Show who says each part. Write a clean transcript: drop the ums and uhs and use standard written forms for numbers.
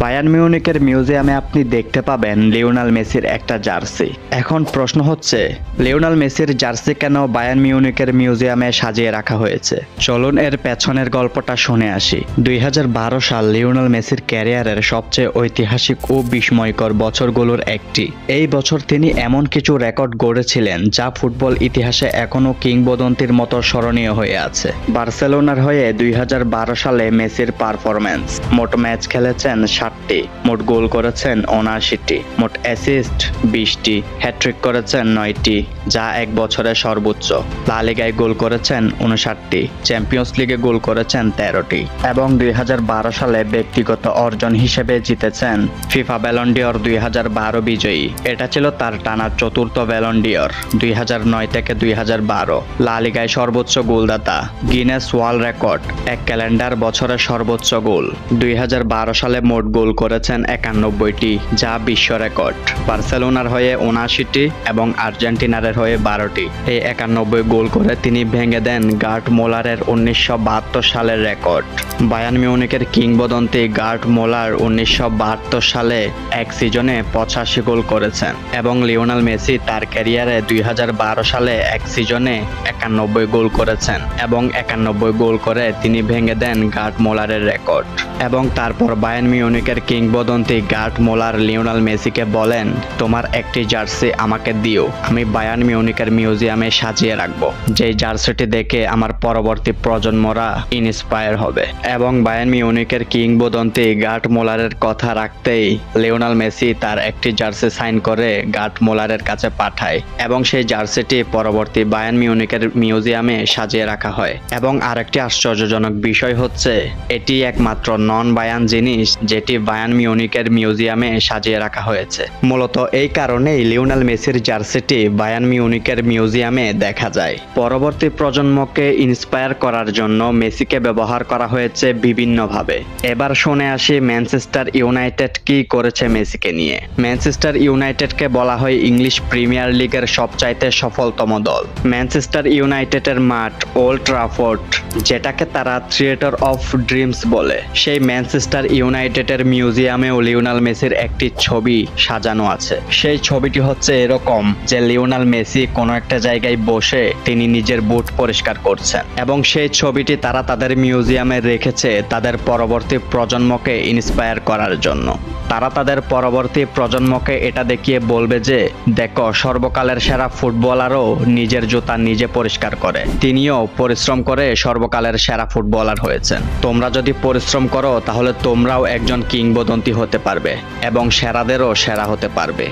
Speaker 1: Bayern মিউনিখের মিউজিয়ামে আপনি দেখতে পাবেন লিওনেল মেসির একটা জার্সি। এখন প্রশ্ন হচ্ছে, লিওনেল মেসির জার্সি কেন বায়ার্ন মিউনিখের মিউজিয়ামে সাজিয়ে রাখা হয়েছে? চলুন এর পেছনের গল্পটা শুনে আসি। 2012 সাল লিওনেল মেসির ক্যারিয়ারের সবচেয়ে ঐতিহাসিক ও বিস্ময়কর বছরগুলোর একটি। এই বছর তিনি এমন কিছু রেকর্ড গড়েছিলেন যা ফুটবল ইতিহাসে এখনও কিংবদন্তির মতো স্মরণীয় হয়ে আছে। বার্সেলোনার হয়ে 2012 সালে মেসির পারফরম্যান্স: মোট ম্যাচ খেলেছেন 60টি, মোট গোল করেছেন 79টি, মোট অ্যাসিস্ট 20টি, হ্যাট্রিক করেছেন 9টি, যা এক বছরের সর্বোচ্চ। লা লিগায় গোল করেছেন 59টি, চ্যাম্পিয়ন্স লিগে গোল করেছেন 13টি এবং 2012 সালে ব্যক্তিগত অর্জন হিসেবে জিতেছেন ফিফা ব্যালন ডি'অর 2012 বিজয়ী। এটা ছিল তার টানা চতুর্থ ব্যালন ডি'অর 2009 থেকে 2012। লা লিগায় সর্বোচ্চ গোলদাতা, গিনেস ওয়ার্ল্ড রেকর্ড, এক ক্যালেন্ডার বছরের সর্বোচ্চ গোল। 2012 সালে মোট গোল করেছেন 91টি, যা বিশ্ব রেকর্ড। বার্সেলোনার হয়ে 79টি এবং আর্জেন্টিনার হয়ে 12টি। এই 91 গোল করে তিনি ভেঙে দেন গার্ট মোলারের 1972 সালের রেকর্ড। বায়ার্ন মিউনিখের কিংবদন্তি গার্ট মোলার 1972 সালে এক সিজনে 85 গোল করেছেন এবং লিওনেল মেসি তার ক্যারিয়ারে 2012 সালে এক সিজনে 91 গোল করেছেন এবং 91 গোল করে তিনি ভেঙে দেন গার্ট মোলারের রেকর্ড। এবং তারপর বায়ার্ন মিউনিখের কিংবদন্তি গার্ট মোলার লিওনেল মেসিকে বলেন, তোমার একটি জার্সি আমাকে দিও, আমি বায়ার্ন মিউনিখের মিউজিয়ামে সাজিয়ে রাখবো, যেই জার্সিটি দেখে আমার পরবর্তী প্রজন্মরা ইন্সপায়ার হবে। এবং বায়ার্ন মিউনিখের কিংবদন্তি গার্ট মোলারের কথা রাখতেই লিওনেল মেসি তার একটি জার্সি সাইন করে গার্ট মোলারের কাছে পাঠায় এবং সেই জার্সিটি পরবর্তী বায়ার্ন মিউনিখের মিউজিয়ামে সাজিয়ে রাখা হয়। এবং আরেকটি আশ্চর্যজনক বিষয় হচ্ছে, এটি একমাত্র নন বায়ার্ন জিনিস যেটি বায়ার্ন মিউনিখের মিউজিয়ামে সাজিয়ে রাখা হয়েছে। মূলত এই কারণেই লিওনেল মেসির জার্সিটি বায়ার্ন মিউনিখের মিউজিয়ামে দেখা যায়। পরবর্তী প্রজন্মকে ইন্সপায়ার করার জন্য মেসিকে ব্যবহার করা হয়েছে বিভিন্নভাবে। এবার শুনে আসি ম্যানচেস্টার ইউনাইটেড কি করেছে মেসিকে নিয়ে। ম্যানচেস্টার ইউনাইটেডকে বলা হয় ইংলিশ প্রিমিয়ার লিগের সবচাইতে সফলতম দল। ম্যানচেস্টার ইউনাইটেডের মাঠ ওল্ড ট্রাফোর্ড, যেটাকে তারা থিয়েটার অফ ড্রিমস বলে, সেই ম্যানচেস্টার ইউনাইটেডের মিউজিয়ামেও লিওনেল মেসির একটি ছবি সাজানো আছে। সেই ছবিটি হচ্ছে এরকম যে লিওনেল মেসি কোনো একটা জায়গায় বসে তিনি নিজের বুট পরিষ্কার করছেন এবং সেই ছবিটি তারা তাদের মিউজিয়ামে রেখেছে তাদের পরবর্তী প্রজন্মকে ইন্সপায়ার করার জন্য। তারা তাদের পরবর্তী প্রজন্মকে এটা দেখিয়ে বলবে যে, দেখো, সর্বকালের সেরা ফুটবলারও নিজের জুতা নিজে পরিষ্কার করে, তিনিও পরিশ্রম করে সর্বকালের সেরা ফুটবলার হয়েছেন। তোমরা যদি পরিশ্রম করো তাহলে তোমরাও একজন কিংবদন্তি হতে পারবে এবং সেরাদেরও সেরা হতে পারবে।